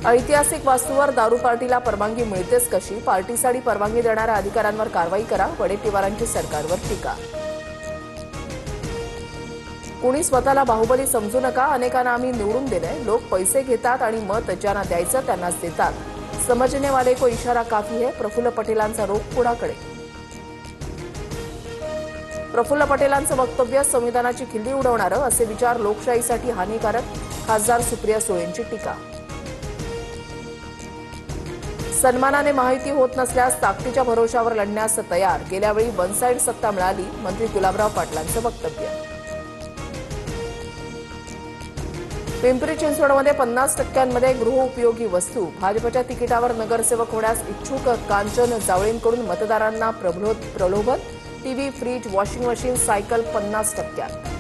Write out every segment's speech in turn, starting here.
ऐतिहासिक वास्तूवर दारू पार्टीला परवानगी मिळतेच कशी? पार्टीसाठी परवानगी देणाऱ्या अधिकाऱ्यांवर कारवाई करा. वडेट्टीवारांची सरकारवर टीका. कुणी स्वतःला बाहुबली समजू नका. अनेकांना आम्ही निवडून दिलंय. लोक पैसे घेतात आणि मत ज्यांना द्यायचं त्यांनाच देतात. समझने वाले को इशारा काफी है. प्रफुल्ल पटेलांचा रोख पुढाकडे. प्रफुल्ल पटेलांचं वक्तव्य संविधानाची खिल्ली उडवणारं. असे विचार लोकशाहीसाठी हानिकारक. खासदार सुप्रिया सुळेंची टीका. सन्मानाने माहिती होत नसल्यास ताकदीच्या भरोशावर लढण्यास तयार. गेल्या वेळी वन साइड सत्ता मिळाली. मंत्री गुलाबराव पाटलांचं वक्तव्य. पिंपरी चिंचवडमध्ये 50% गृहोपयोगी वस्तू. भाजपच्या तिकिटावर नगरसेवक होण्यास इच्छुक कांचन जावळेंकडून मतदारांना प्रलोभन. TV, fridge, washing machine, cycle 50%.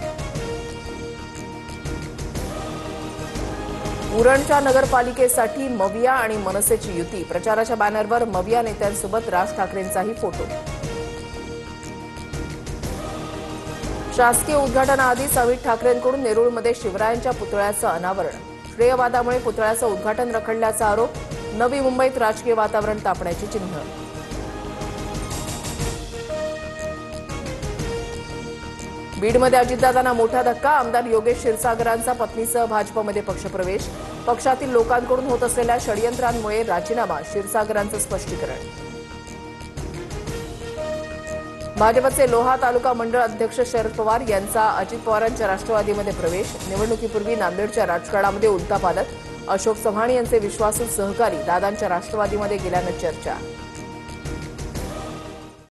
उरणच्या नगरपालिकेसाठी मविया आणि मनसेची युती. प्रचाराच्या बॅनरवर मविया नेत्यांसोबत राज ठाकरेंचाही फोटो. शासकीय उद्घाटनाआधीच अमित ठाकरेंकडून नेरूळमध्ये शिवरायांच्या पुतळ्याचं अनावरण. श्रेयवादामुळे पुतळ्याचं उद्घाटन रखडल्याचा आरोप. नवी मुंबईत राजकीय वातावरण तापण्याची चिन्ह. बीडमध्ये अजितदादांना मोठा धक्का. आमदार योगेश क्षीरसागरांचा पत्नीसह भाजपमध्ये पक्षप्रवेश. पक्षातील लोकांकडून होत असलेल्या षडयंत्रांमुळे राजीनामा. क्षीरसागरांचं स्पष्टीकरण. भाजपचे लोहा तालुका मंडळ अध्यक्ष शरद पवार यांचा अजित पवारांच्या राष्ट्रवादीमध्ये प्रवेश. निवडणुकीपूर्वी नांदेडच्या राजकारणामध्ये उलथापालथ. अशोक चव्हाण यांचे विश्वासू सहकारी दादांच्या राष्ट्रवादीमध्ये गेल्यानं चर्चा.